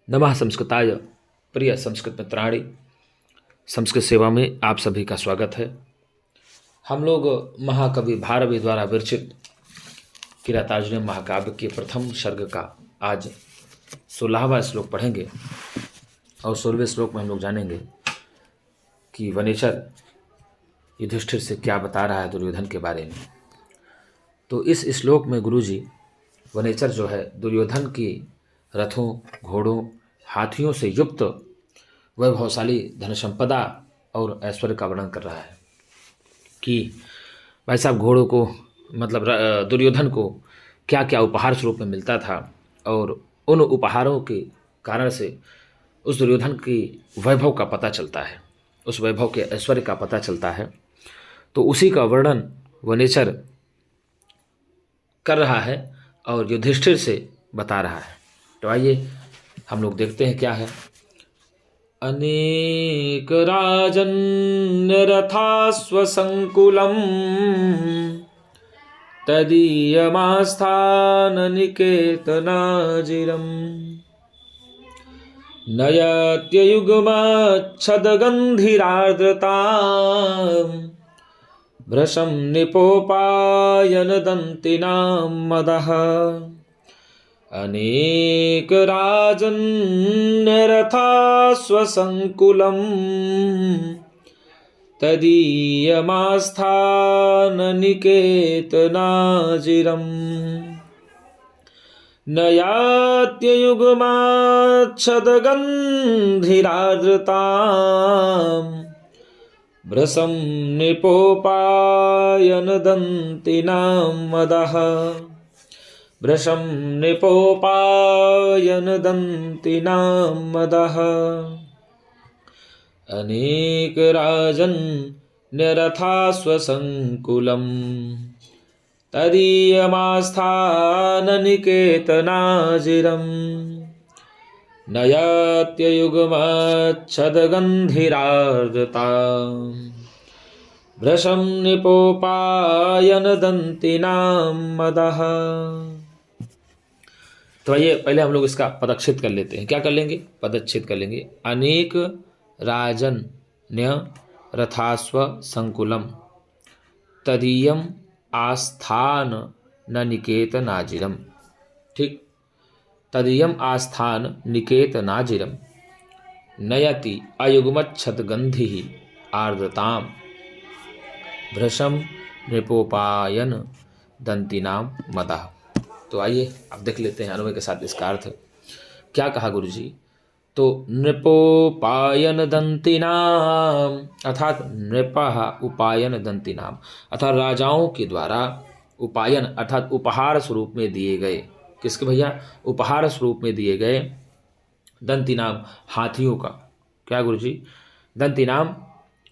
नमः संस्कृताय। प्रिय संस्कृत मित्राणि, संस्कृत सेवा में आप सभी का स्वागत है। हम लोग महाकवि भारवी द्वारा विरचित किरातार्जुनीय महाकाव्य के प्रथम सर्ग का आज 16वां श्लोक पढ़ेंगे और 16वें श्लोक में हम लोग जानेंगे कि वनेचर युधिष्ठिर से क्या बता रहा है दुर्योधन के बारे में। तो इस श्लोक में गुरुजी वनेचर जो है दुर्योधन की रथों, घोड़ों, हाथियों से युक्त वैभवशाली धन संपदा और ऐश्वर्य का वर्णन कर रहा है कि भाई साहब घोड़ों को मतलब दुर्योधन को क्या क्या उपहार स्वरूप में मिलता था और उन उपहारों के कारण से उस दुर्योधन की वैभव का पता चलता है, उस वैभव के ऐश्वर्य का पता चलता है। तो उसी का वर्णन वनेचर कर रहा है और युधिष्ठिर से बता रहा है। तो आइए हम लोग देखते हैं क्या है। अनेक राजन्य रथाश्वसंकुलम तदीयमास्थाननिकेतनाजिरम् नयत्ययुग्मच्छदगन्धिरार्द्रताम् भृशं निपोपायनदन्तिनां मदः अनेक राजन्यरथाश्वसंकुलम् तदीयमास्थाननिकेतनाजिरम् नयात्ययुग्माच्छदगन्धिरार्द्रताम् भृशं निपोपायनदन्तिनां मदः भृशं निपोपायनदन्तिनां मदः अनेक राजन्यरथाश्वसंकुलम् तदीयमास्थाननिकेतनाजिरम् नयात्ययुग्मच्छदगन्धिरार्द्रताम् भृशं निपोपायनदन्तिनां मदः। तो आइए पहले हम लोग इसका पदच्छेद कर लेते हैं। क्या कर लेंगे? पदच्छेद कर लेंगे। अनेक राजन्य रथाश्व संकुलम तदीयम आस्थान न निकेत नाजिरम। ठीक, तदीयम आस्थान निकेत नाजिरम नयति अयुग्मच्छदगन्धि आर्द्रताम भृशम नृपोपायन दंतिनाम मदः। तो आइए अब देख लेते हैं अनुय के साथ इसका अर्थ। क्या कहा गुरुजी? तो नृपोपायन दंतिनाम अर्थात नृपः उपायन दंतिनाम अर्थात राजाओं के द्वारा उपायन अर्थात उपहार स्वरूप में दिए गए। किसके भैया? उपहार स्वरूप में दिए गए दंतिनाम हाथियों का। क्या गुरुजी? दंतिनाम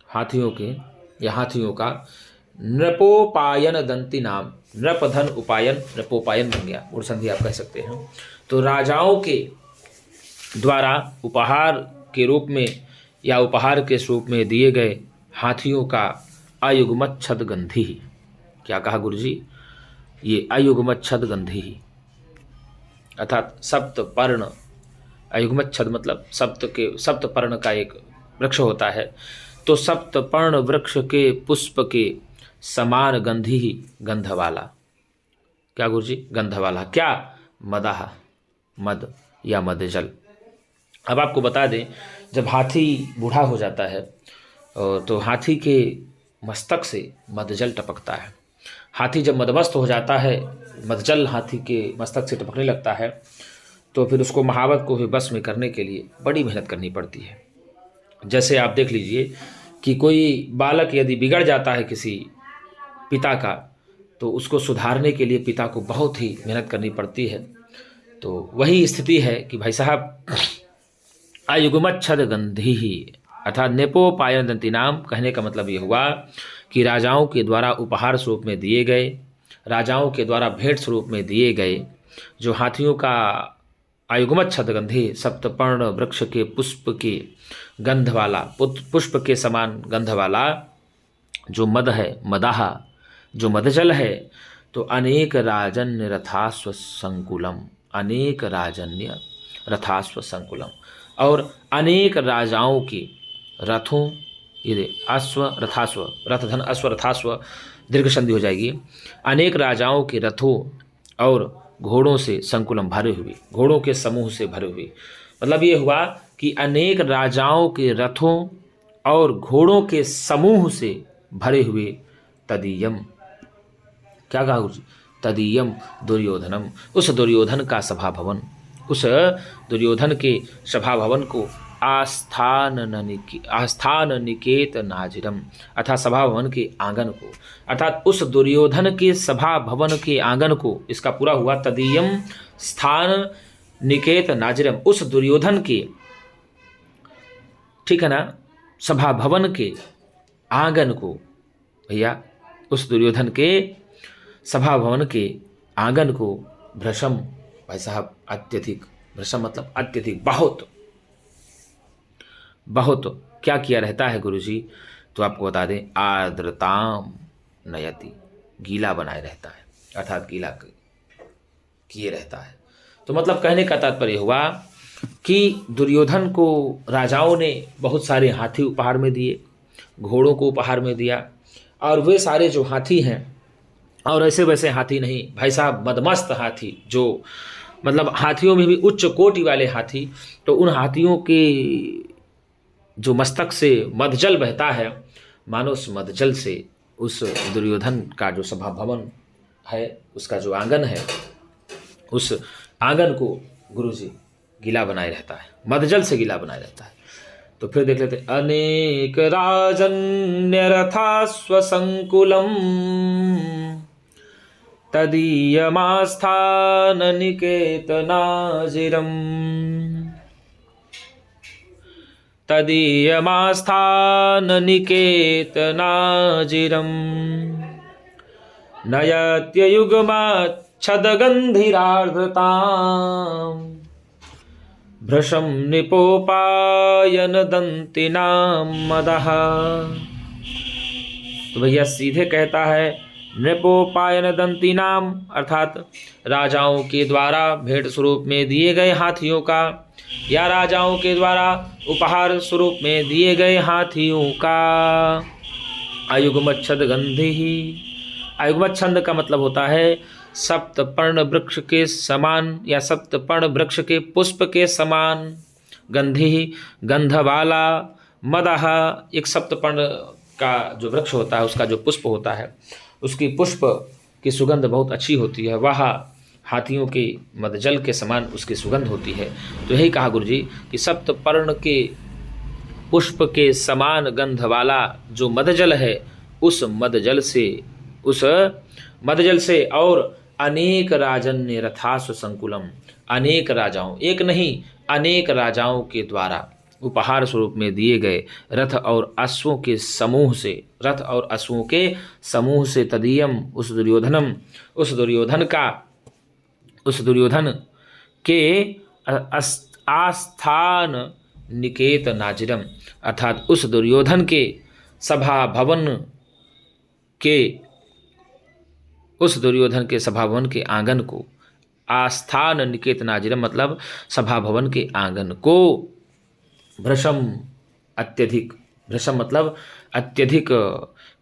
हाथियों के या हाथियों का नृपोपायन दंती नाम। नृप धन उपायन, नृपोपायन बन गया, और संधि आप कह सकते हैं। तो राजाओं के द्वारा उपहार के रूप में या उपहार के स्वरूप में दिए गए हाथियों का अयुग्मच्छदगन्धि। क्या कहा गुरुजी? ये अयुग्मच्छदगन्धि अर्थात सप्तपर्ण। अयुग्मच्छद मतलब सप्तपर्ण का एक वृक्ष होता है। तो सप्तपर्ण वृक्ष के पुष्प के समान गंधी ही गंध वाला। क्या गुरुजी? गंध वाला। क्या? मदह, मद या मदजल। अब आपको बता दें, जब हाथी बूढ़ा हो जाता है तो हाथी के मस्तक से मदजल टपकता है। हाथी जब मदमस्त हो जाता है, मदजल हाथी के मस्तक से टपकने लगता है, तो फिर उसको महावत को भी बस में करने के लिए बड़ी मेहनत करनी पड़ती है। जैसे आप देख लीजिए कि कोई बालक यदि बिगड़ जाता है किसी पिता का, तो उसको सुधारने के लिए पिता को बहुत ही मेहनत करनी पड़ती है। तो वही स्थिति है कि भाई साहब अयुग्मच्छदगन्धि ही अर्थात नेपोपायन दंतिनाम कहने का मतलब ये हुआ कि राजाओं के द्वारा उपहार स्वरूप में दिए गए, राजाओं के द्वारा भेंट स्वरूप में दिए गए जो हाथियों का अयुग्मच्छदगन्धि सप्तपर्ण वृक्ष के पुष्प के गंध वाला, पुष्प के समान गंध वाला जो मद है, मदाह जो मदजल है। तो अनेक राजन्य रथाश्व संकुलम, अनेक राजन्य रथास्व संकुलम। और अनेक राजाओं के रथों, ये अश्व रथास्व, रथ धन अश्व रथास्व दीर्घ संधि हो जाएगी, अनेक राजाओं के रथों और घोड़ों से संकुलम भरे हुए, घोड़ों के समूह से भरे हुए। मतलब ये हुआ कि अनेक राजाओं के रथों और घोड़ों के समूह से भरे हुए तदीयम, क्या कहा गुरु जी, तदीयम दुर्योधनम, उस दुर्योधन का सभा भवन, उस दुर्योधन के सभा भवन को आस्थान निकेत नाजिरम, अर्थात सभा भवन के आंगन को, अर्थात उस दुर्योधन के सभा भवन के आंगन को, इसका पूरा हुआ तदीयम स्थान निकेत नाजिरम, उस दुर्योधन के, ठीक है ना, सभा भवन के आंगन को, भैया उस दुर्योधन के सभा भवन के आंगन को भ्रशम, भाई साहब अत्यधिक, भ्रशम मतलब अत्यधिक, बहुत बहुत क्या किया रहता है गुरुजी, तो आपको बता दें आर्द्रताम नयति, गीला बनाए रहता है, अर्थात गीला किए रहता है। तो मतलब कहने का तात्पर्य हुआ कि दुर्योधन को राजाओं ने बहुत सारे हाथी उपहार में दिए, घोड़ों को उपहार में दिया, और वे सारे जो हाथी हैं, और ऐसे वैसे हाथी नहीं भाई साहब, मदमस्त हाथी, जो मतलब हाथियों में भी उच्च कोटि वाले हाथी, तो उन हाथियों के जो मस्तक से मदजल बहता है, मानो उस मदजल से उस दुर्योधन का जो सभा भवन है, उसका जो आंगन है, उस आंगन को गुरुजी गीला बनाए रहता है, मदजल से गीला बनाए रहता है। तो फिर देख लेते, अनेक राजन्य रथास्व संकुलम तदीयमास्थान निकेतनाजिरम, तदीयमास्थान निकेतनाजिरम नयत्ययुग्मच्छदगन्धिरार्द्रताम् भृशं निपोपायन दंतिनां मदः। तो भैया सीधे कहता है नृपोपायन दंतिनाम, अर्थात राजाओं के द्वारा भेंट स्वरूप में दिए गए हाथियों का, या राजाओं के द्वारा उपहार स्वरूप में दिए गए हाथियों का। आयुग्मच्छद गंधि ही, आयुग्मच्छंद का मतलब होता है सप्तपर्ण वृक्ष के समान, या सप्तपर्ण वृक्ष के पुष्प के समान। गंधि गंध वाला, मदह एक सप्तपर्ण का जो वृक्ष होता है, उसका जो पुष्प होता है, उसकी पुष्प की सुगंध बहुत अच्छी होती है, वह हाथियों के मदजल के समान उसकी सुगंध होती है। तो यही कहा गुरुजी कि सप्तपर्ण के पुष्प के समान गंध वाला जो मदजल है, उस मदजल से और अनेक राजन्य रथास्व संकुलम, अनेक राजाओं, एक नहीं अनेक राजाओं के द्वारा उपहार स्वरूप में दिए गए रथ और अश्वों के समूह से, रथ और अश्वों के समूह से तदीयम, उस दुर्योधन के आस्थान निकेत नाजिरम, अर्थात उस दुर्योधन के सभा भवन के आंगन को, आस्थान निकेत नाजिरम मतलब सभा भवन के आंगन को, भ्रशम अत्यधिक, भ्रशम मतलब अत्यधिक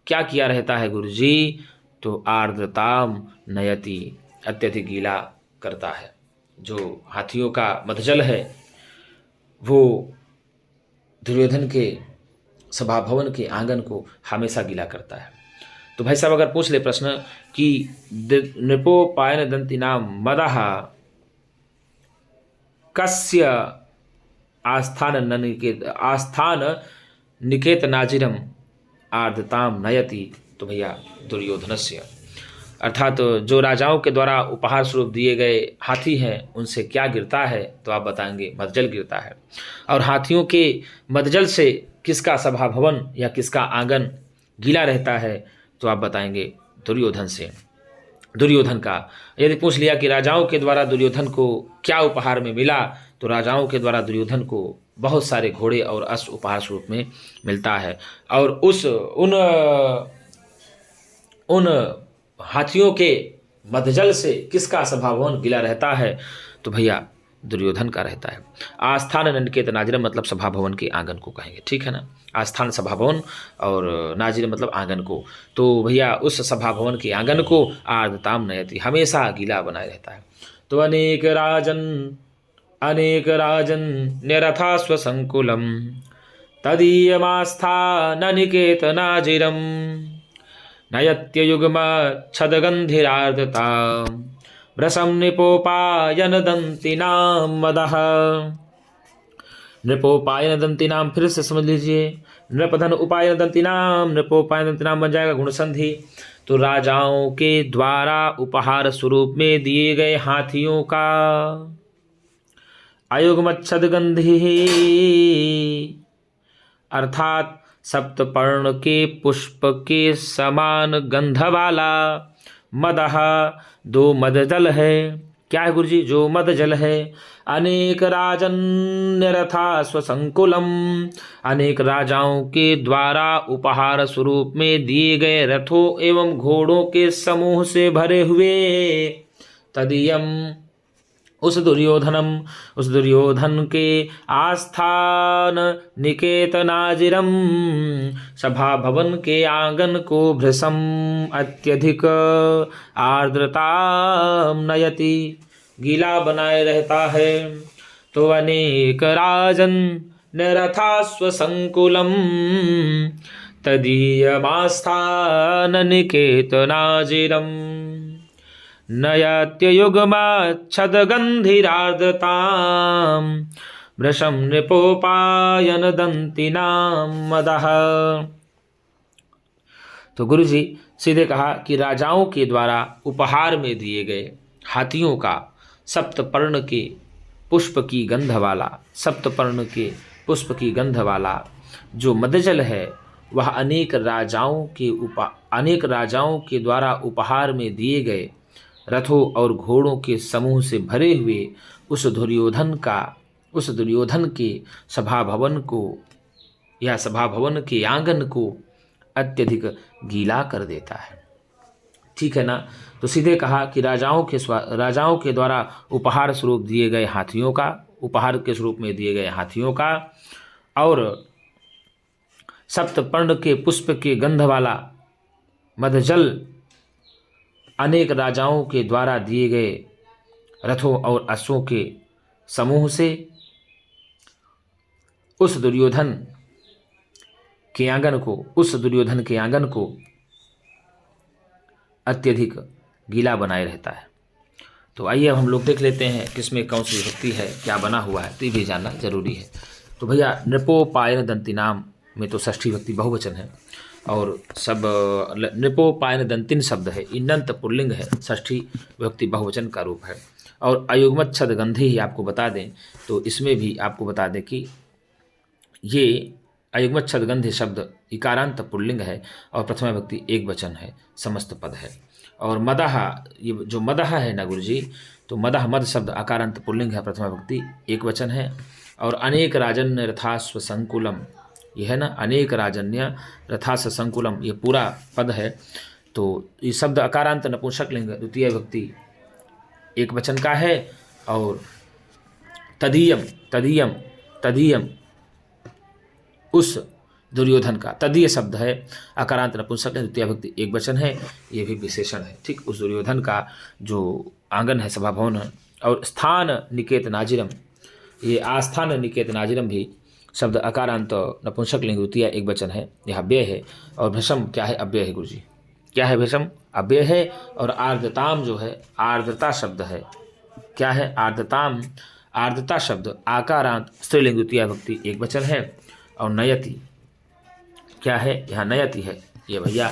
क्या किया रहता है गुरुजी, तो आर्द्रताम नयति, अत्यधिक गीला करता है। जो हाथियों का मदजल है वो दुर्योधन के सभा भवन के आंगन को हमेशा गीला करता है। तो भाई साहब अगर पूछ ले प्रश्न कि नृपोपायन दंतिनाम मदः कस्य आस्थान निकेत नाजिरम आर्द्रताम नयति, तो भैया दुर्योधनस्य, अर्थात जो राजाओं के द्वारा उपहार स्वरूप दिए गए हाथी हैं उनसे क्या गिरता है, तो आप बताएंगे मदजल गिरता है। और हाथियों के मदजल से किसका सभा भवन या किसका आंगन गीला रहता है, तो आप बताएंगे दुर्योधन से, दुर्योधन का। यदि पूछ लिया कि राजाओं के द्वारा दुर्योधन को क्या उपहार में मिला, तो राजाओं के द्वारा दुर्योधन को बहुत सारे घोड़े और अश्व उपहार स्वरूप में मिलता है। और उन हाथियों के मदजल से किसका सभा भवन गीला रहता है, तो भैया दुर्योधन का रहता है। आस्थान निकेत नाजिरम मतलब सभा भवन के आंगन को कहेंगे, ठीक है ना। आस्थान सभा भवन और नाजिर मतलब आंगन को। तो भैया उस सभा भवन के आंगन को आर्द्रताम नयति हमेशा गीला बनाए रहता है। तो अनेक राजन निरथा स्वसंकुलम तदीयमास्थान निकेत नाजिरम नयत्य युग्म छदगंधिरार्द्रता भ्रशं नृपोपायन दंतिनाम मदः। नृपोपायन दंतिनाम फिर से समझ लीजिए, नृपधन उपायन दंतिनाम, नृपोपायन दंतिनाम बन जाएगा गुण संधि। तो राजाओं के द्वारा उपहार स्वरूप में दिए गए हाथियों का अयुग्मच्छदगंधि अर्थात सप्तपर्ण के पुष्प के समान गंध वाला मदह दो मद जल है। क्या है गुरुजी? जो मद जल है। अनेक राजन निरथा स्वसंकुलम अनेक राजाओं के द्वारा उपहार स्वरूप में दिए गए रथों एवं घोड़ों के समूह से भरे हुए तदीयम उस दुर्योधन के आस्थान निकेतनाजिरम सभा भवन के आंगन को भृशम अत्यधिक आर्द्रता नयति गीला बनाए रहता है। तो अनेक राजन निरथा स्वसंकुलम तदीयमास्थान निकेतनाजिरम नयत्ययुग्मच्छदगंधिरार्द्रतां भृशं नृपोपायन दंतिनाम मदः। तो गुरु जी सीधे कहा कि राजाओं के द्वारा उपहार में दिए गए हाथियों का सप्तपर्ण के पुष्प की गंध वाला सप्तपर्ण के पुष्प की गंध वाला जो मदजल है वह अनेक राजाओं के द्वारा उपहार में दिए गए रथों और घोड़ों के समूह से भरे हुए उस दुर्योधन के सभा भवन को या सभा भवन के आंगन को अत्यधिक गीला कर देता है। ठीक है ना। तो सीधे कहा कि राजाओं के द्वारा उपहार स्वरूप दिए गए हाथियों का उपहार के स्वरूप में दिए गए हाथियों का और सप्तपर्ण के पुष्प के गंध वाला मदजल अनेक राजाओं के द्वारा दिए गए रथों और अश्वों के समूह से उस दुर्योधन के आंगन को अत्यधिक गीला बनाए रहता है। तो आइए अब हम लोग देख लेते हैं किसमें कौन सी विभक्ति है, क्या बना हुआ है, तो ये भी जानना जरूरी है। तो भैया नृपोपायन दंतिनाम में तो षष्ठी विभक्ति बहुवचन है और सब नृपोपायन दंतिन शब्द है, इन्नंत पुल्लिंग है, षष्ठी विभक्ति बहुवचन का रूप है। और अयुग्मच्छद गंधि ही आपको बता दें तो इसमें भी आपको बता दें कि ये अयुग्मच्छद गंधि शब्द इकारांत पुल्लिंग है और प्रथमा विभक्ति एक वचन है, समस्त पद है। और मदह, ये जो मदह है ना गुरुजी, तो मदह मद शब्द अकारांत पुल्लिंग है, प्रथमा विभक्ति एक वचन है। और अनेक राजन्य रथास्व संकुलम, ये है ना, अनेक राजन्य रथास्व संकुलम, ये पूरा पद है। तो ये शब्द अकारांत नपुंसकलिंग द्वितीय विभक्ति एक वचन का है। और तदीयम तदीयम तदीयम उस दुर्योधन का, तदीय शब्द है अकारांत नपुंसक द्वितीय विभक्ति एक वचन है, ये भी विशेषण है। ठीक, उस दुर्योधन का जो आंगन है, सभा भवन है। और स्थान निकेत नाजिरम, ये आस्थान निकेत नाजिरम भी शब्द अकारांत नपुंसक लिंग द्वितीय एक वचन है, यह अव्यय है। और भृशम क्या है? अव्यय है गुरुजी। क्या है? भृशम अव्यय है। और आर्द्रताम जो है आर्द्रता शब्द है, क्या है? आर्द्रताम, आर्द्रता शब्द आकारांत स्त्रीलिंग द्वितीय विभक्ति एक वचन है। और नयति क्या है? यहाँ नयति है ये भैया।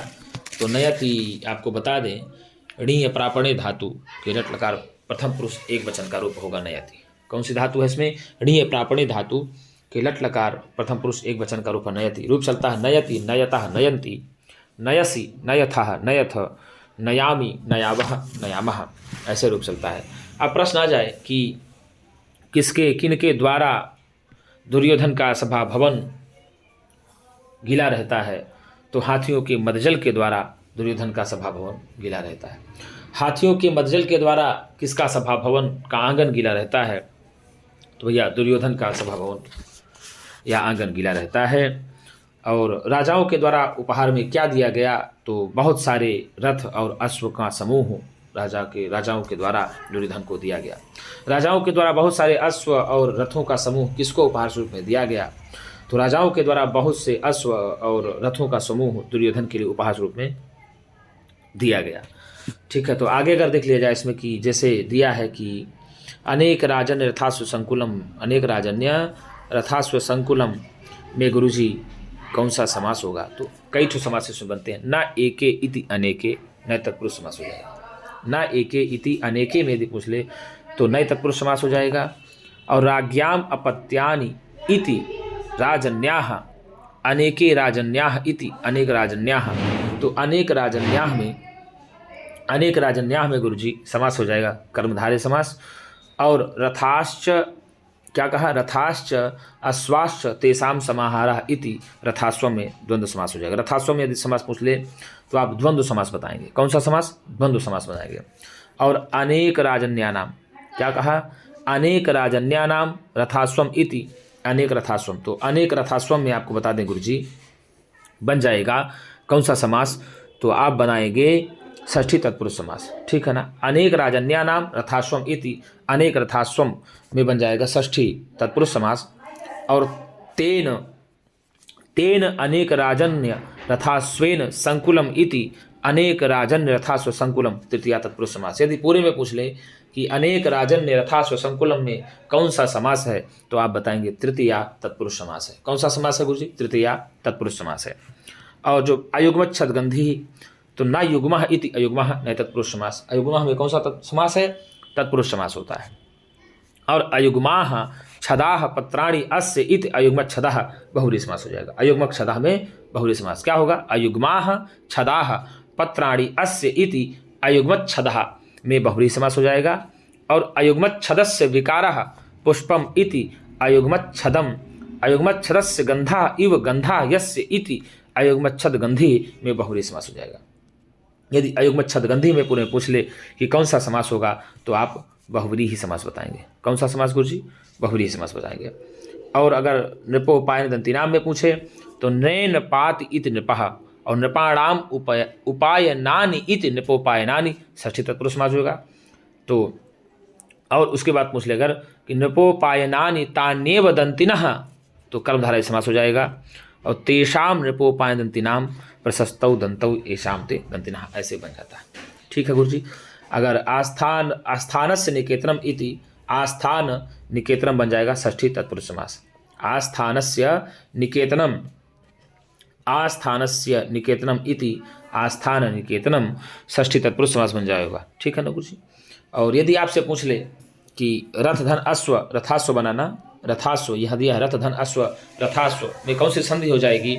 तो नयति आपको बता दें ऋणीय प्रापणे धातु के रट लकार प्रथम पुरुष एक वचन का रूप होगा नयति। कौन सी धातु है इसमें? ऋणीय प्रापणे धातु के लट लकार प्रथम पुरुष एक वचन का रूप है नयति। रूप चलता है नयति, नयतः, नयंती, नयसि, नयथः, नयथ, नयामि, नयावः, नयामः, ऐसे रूप चलता है। अब प्रश्न आ जाए कि किनके द्वारा दुर्योधन का सभा भवन गीला रहता है? तो हाथियों के मदजल के द्वारा दुर्योधन का सभा भवन गीला रहता है। हाथियों के मदजल के द्वारा किसका सभा भवन का आंगन गीला रहता है? तो भैया दुर्योधन का सभा भवन या आंगन गीला रहता है। और राजाओं के द्वारा उपहार में क्या दिया गया, तो बहुत सारे रथ और अश्व का समूह राजाओं के द्वारा दुर्योधन को दिया गया। राजाओं के द्वारा बहुत सारे अश्व और रथों का समूह किसको उपहार स्वरूप में दिया गया, तो राजाओं के द्वारा बहुत से अश्व और रथों का समूह दुर्योधन के लिए उपहार स्वरूप में दिया गया। ठीक है, तो आगे अगर देख लिया जाए इसमें कि जैसे दिया है कि अनेक राजन्य रथास्व संकुलम, अनेक राजन्य रथास्व संकुलम में गुरुजी कौन सा समास होगा, तो कई ठो समास इसमें बनते हैं। ना एके इति अनेके नए तत्पुरुष समास हो जाएगा। ना एके इति अनेके में यदि पूछ ले तो नए तत्पुरुष समास हो जाएगा। और राज्ञाम अपत्यानि इति राजन्याः अनेके राजन्याः इति अनेक राजन्याः, तो अनेक राजन्याः में गुरुजी समास हो जाएगा कर्मधारय समास। और रथाश्च क्या कहा, रथाश्च अश्वाश्च तेषां समाहारः इति रथाश्व में द्वंद्व समास हो जाएगा। रथाश्व में यदि समास पूछ ले तो आप द्वंद्व समास बताएंगे। कौन सा समास, द्वंद्व समास बताएंगे। और अनेक राजन्यानाम क्या कहा, अनेक राजन्यानाम रथाश्वम इति अनेक रथाश्वम, तो अनेक रथाश्वम में आपको बता दें गुरुजी बन जाएगा कौन सा समास, तो आप बनाएंगे षष्ठी तत्पुरुष समास। ठीक है ना, अनेक राजन्यानाम रथाश्वम इति अनेक रथाश्वम में बन जाएगा षष्ठी तत्पुरुष समास। और तेन अनेक राजन्य रथाश्वेन संकुलम इति अनेक राजन्य रथाश्व संकुलम तृतीया तत्पुरुष समास। यदि पूरे में पूछ ले कि अनेक राजन्य रथाश्व संकुलम में कौन सा समास है, तो आप बताएंगे तृतीया तत्पुरुष समास है। कौन सा समास है गुरुजी, तृतीया तत्पुरुष समास है। और जो अयुग्मत छदगंधी, तो न युग्मः इति अयुग्मः नए तत्पुरुष समास। अयुग्मः में कौन सा समास है, तत्पुरुष समास होता है। और अयुग्माः छदाः पत्राणि अस्य इति अयुग्मत छदाः बहुव्रीहि समास हो जाएगा। अयुग्मक छदाः में बहुव्रीहि समास क्या होगा, अयुग्माः छदाः पत्राणि अस्य इति अयुग्मत छदाः में बहुव्रीहि समास हो जाएगा। और अयुग्मत छदस्य विकारः पुष्पम इति अयुग्मत छदस्य गंधा इव गंधा यस्य इति अयुग्मत छद गंधी में बहुव्रीहि समास हो जाएगा। यदि अयुग्मत छद गंधी में पूरे पूछ ले कि कौन सा समास होगा, तो आप बहुव्रीहि समास बताएंगे। कौन सा समास गुरुजी, बहुव्रीहि समास बताएंगे। और अगर नृपोपायन दंतिनाम में पूछे तो नैन पात इति नृपः और नृपाणाम उपायनानि इति नृपोपायनानि षष्ठी तत्पुरुष समास होगा। तो और उसके बाद पूछ ले अगर कि नृपोपायनानि तान्येव दंतिनः, तो कर्मधारय समास हो जाएगा। और तेषाम नृपोपायन दंतिनाम प्रशस्तौ दंतौ येषाम ते दंतिनः, ऐसे बन जाता है। ठीक है गुरुजी। अगर आस्थानस्य निकेतनम इति आस्थान निकेतनम बन जाएगा षष्ठी तत्पुरुष समास। आस्थानस्य निकेतनम इति आस्थान निकेतनम षष्ठी तत्पुरुष समास बन जाएगा। ठीक है ना गुरुजी। और यदि आपसे पूछ ले कि रथ धन अश्व रथाश्व बनाना, रथाश्व यह दिया है, रथ धन अश्व रथाश्व में कौन सी संधि हो जाएगी,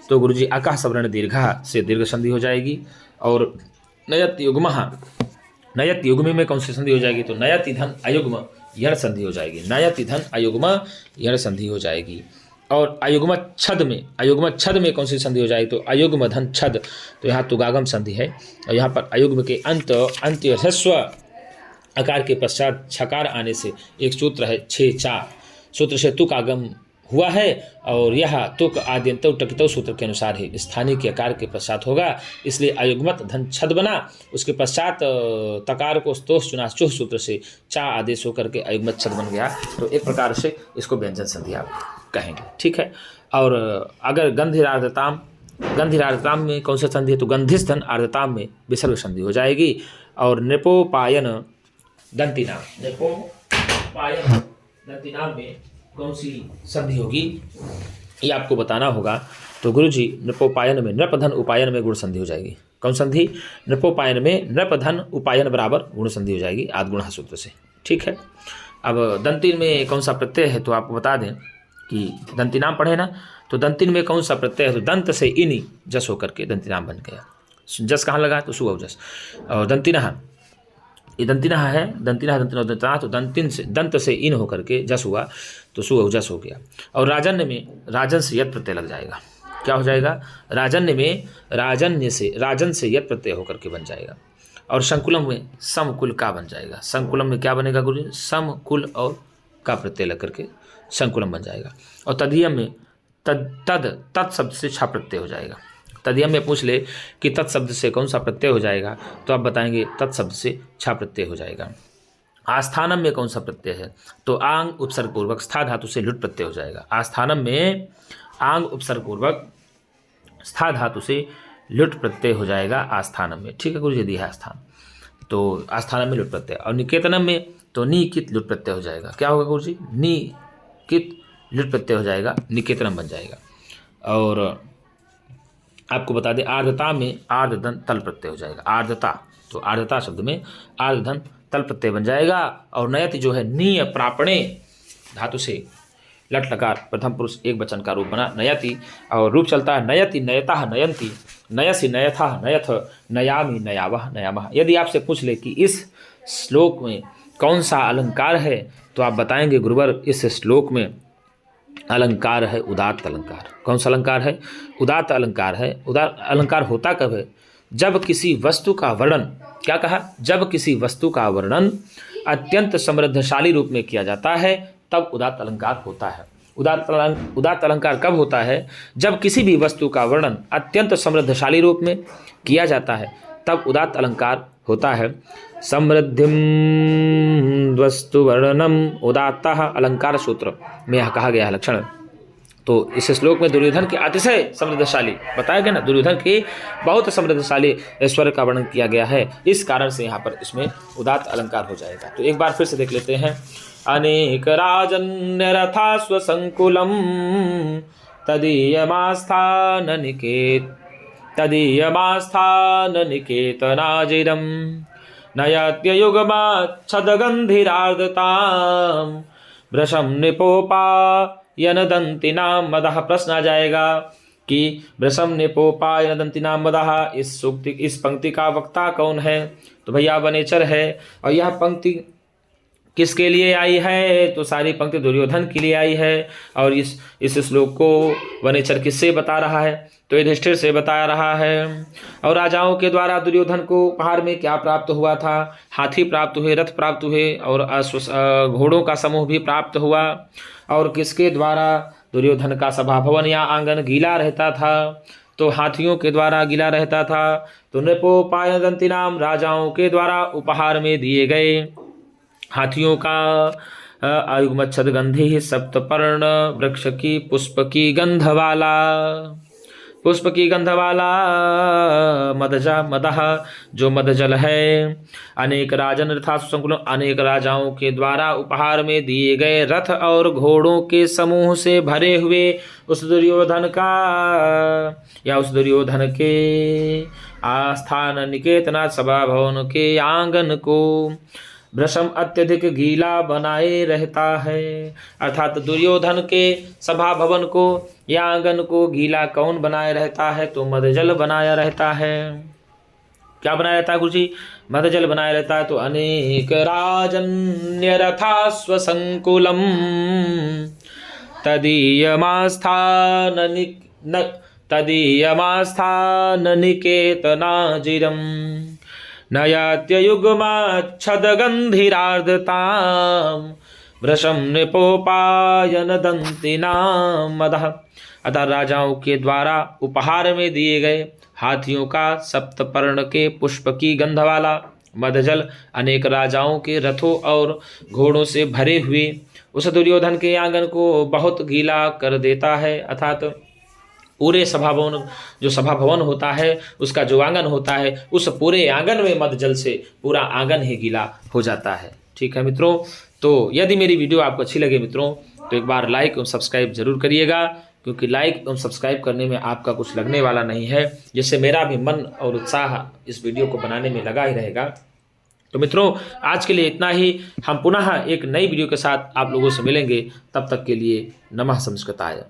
तो गुरुजी अकः सवर्ण दीर्घा से दीर्घ संधि हो जाएगी। और नयत युग्म में कौन सी संधि हो जाएगी, तो नयति धन अयुग्म यण संधि हो जाएगी। नयति धन अयुग्म यण संधि हो जाएगी। और अयुग्मत छद में कौन सी संधि हो जाएगी, तो अयुग्म धन छद, तो यहाँ तुगागम संधि है। और यहाँ पर अयुग्म के अंत्य ह्रस्व आकार के पश्चात छकार आने से एक सूत्र है 6 सूत्र से तुक आगम हुआ है। और यह तुक आद्यंत टकितो सूत्र के अनुसार है, स्थानीय के आकार के पश्चात होगा, इसलिए अयुग्मत धन छद बना। उसके पश्चात तकार को स्तोष चुना चुह सूत्र से चा आदेश होकर के अयुग्मत छद बन गया। तो एक प्रकार से इसको व्यंजन संधि आप कहेंगे। ठीक है। और अगर गंधिरार्धताम में कौन सा संधि है, तो गंधिस धन आर्धताम में विसर्ग संधि हो जाएगी। और नृपोपायन दंतिनाम में कौन सी संधि होगी, ये आपको बताना होगा। तो गुरुजी नृपोपायन में नृपधन उपायन में गुण संधि हो जाएगी। कौन संधि, नृपोपायन में नृपधन उपायन बराबर गुण संधि हो जाएगी आद्गुणः सूत्र से। ठीक है। अब दंतिन में कौन सा प्रत्यय है, तो आपको बता दें कि दंतिनाम पढ़े ना, तो दंतिन में कौन सा प्रत्यय है, तो दंत से इनि जस होकर के दंतिनाम बन गया। जस कहाँ लगा, तो सुअ जस। और दंतिनः, ये दंतिनः है, दंतिनः तो दंत से इन होकर के जस हुआ, तो सुअ जस हो गया। और राजन्य में राजन से यत प्रत्यय लग जाएगा। क्या हो जाएगा, राजन्य में राजन से यत प्रत्यय होकर के बन जाएगा। और संकुलम में समकुल का बन जाएगा। संकुलम में क्या बनेगा गुरु, समकुल और का प्रत्यय लग करके संकुलम बन जाएगा। और तदीयम में तत् शब्द से छा प्रत्यय हो जाएगा। तदीयम में पूछ ले कि तत् शब्द से कौन सा प्रत्यय हो जाएगा, तो आप बताएंगे तत् शब्द से छा प्रत्यय हो जाएगा। आस्थानम में कौन सा प्रत्यय है, तो आंग उपसर्ग पूर्वक स्था धातु से लुट प्रत्यय हो जाएगा। आस्थानम में आंग उपसर्ग पूर्वक स्था धातु से लुट प्रत्यय हो जाएगा आस्थानम में। ठीक है गुरु जी, दिया है आस्थान, तो आस्थानम में लुट प्रत्यय। और निकेतनम में तो नी कित लुट प्रत्यय हो जाएगा। क्या होगा गुरु जी, नी कित लुट प्रत्यय हो जाएगा, निकेतनम बन जाएगा। और आपको बता दें आर्द्रता में आर्धधन तल प्रत्यय हो जाएगा। आर्द्रता, तो आर्द्रता शब्द में आर्धधन तल प्रत्यय बन जाएगा। और नयति जो है नीय प्रापणे धातु से लट लकार प्रथम पुरुष एक वचन का रूप बना नयति, और रूप चलता है नयति नयता नयंती, नयसि नयथा नयथ, नयामि नयावह नयामः। यदि आपसे पूछ ले कि इस श्लोक में कौन सा अलंकार है, तो आप बताएंगे गुरुवर इस श्लोक में अलंकार है उदात्त अलंकार। कौन सा अलंकार है, उदात्त अलंकार है। उदात्त अलंकार होता कब है, जब किसी वस्तु का वर्णन, क्या कहा, जब किसी वस्तु का वर्णन अत्यंत समृद्धशाली रूप में किया जाता है तब उदात्त अलंकार होता है। उदात्त अलंकार कब होता है, जब किसी भी वस्तु का वर्णन अत्यंत समृद्धशाली रूप में किया जाता है तब उदात्त अलंकार होता है। समृद्धिम वस्तु वर्णनम उदात्तः अलंकार सूत्र में यह कहा गया है लक्षण। तो इस श्लोक में दुर्योधन के अतिशय समृद्धशाली बताया गया ना, दुर्योधन के बहुत समृद्धशाली ऐश्वर्य का वर्णन किया गया है, इस कारण से यहाँ पर इसमें उदात्त अलंकार हो जाएगा। तो एक बार फिर से देख लेते हैं। अनेक राजन्य रथा स्वसंकुलम तदीयमास्थान निकेतनाजिरम नयत्ययुगमाच्छदगंधिरार्दतां भृशं निपोपायनदन्तिनां मदः। प्रश्न आ जाएगा कि भृशं निपोपायनदन्तिनां मदः, इस पंक्ति का वक्ता कौन है, तो भैया वनेचर है। और यह पंक्ति किसके लिए आई है, तो सारी पंक्ति दुर्योधन के लिए आई है। और इस श्लोक को वनेचर किससे बता रहा है, तो युधिष्ठिर से बता रहा है। और राजाओं के द्वारा दुर्योधन को उपहार में क्या प्राप्त हुआ था, हाथी प्राप्त हुए, रथ प्राप्त हुए और घोड़ों का समूह भी प्राप्त हुआ। और किसके द्वारा, दुर्योधन का सभा भवन या आंगन गीला रहता था, तो हाथियों के द्वारा गीला रहता था। तो नृपोपायनदन्तिनाम, राजाओं के द्वारा उपहार में दिए गए हाथियों का आयुग्मच्छद गंधि सप्तपर्ण वृक्ष की पुष्प की गंध वाला मदजा मदह, जो मदजल है। अनेक राजन रथा संकुलन, अनेक राजाओं के द्वारा उपहार में दिए गए रथ और घोड़ों के समूह से भरे हुए उस दुर्योधन का या उस दुर्योधन के आस्थान निकेतनाथ सभा भवन के आंगन को भृशम अत्यधिक गीला बनाए रहता है। अर्थात दुर्योधन के सभा भवन को या आंगन को गीला कौन बनाए रहता है, तो मदजल बनाया रहता है। क्या बनाया रहता है गुरुजी, मदजल बनाया रहता है। तो अनेक राजन्य रथा स्वसंकुलम तदीयमास्थान निकेतनाजिरम नयात्ययुग्माच्छदगंधिरार्दतां भृशं निपोपायनदन्तिनां मदः। अतः राजाओं के द्वारा उपहार में दिए गए हाथियों का सप्तपर्ण के पुष्प की गंध वाला मदजल अनेक राजाओं के रथों और घोड़ों से भरे हुए उस दुर्योधन के आंगन को बहुत गीला कर देता है। अर्थात पूरे सभा भवन, जो सभा भवन होता है उसका जो आंगन होता है, उस पूरे आंगन में मद जल से पूरा आंगन ही गीला हो जाता है। ठीक है मित्रों, तो यदि मेरी वीडियो आपको अच्छी लगे मित्रों, तो एक बार लाइक और सब्सक्राइब जरूर करिएगा, क्योंकि लाइक और सब्सक्राइब करने में आपका कुछ लगने वाला नहीं है, जिससे मेरा भी मन और उत्साह इस वीडियो को बनाने में लगा ही रहेगा। तो मित्रों, आज के लिए इतना ही। हम पुनः एक नई वीडियो के साथ आप लोगों से मिलेंगे, तब तक के लिए नमः संस्कृताय।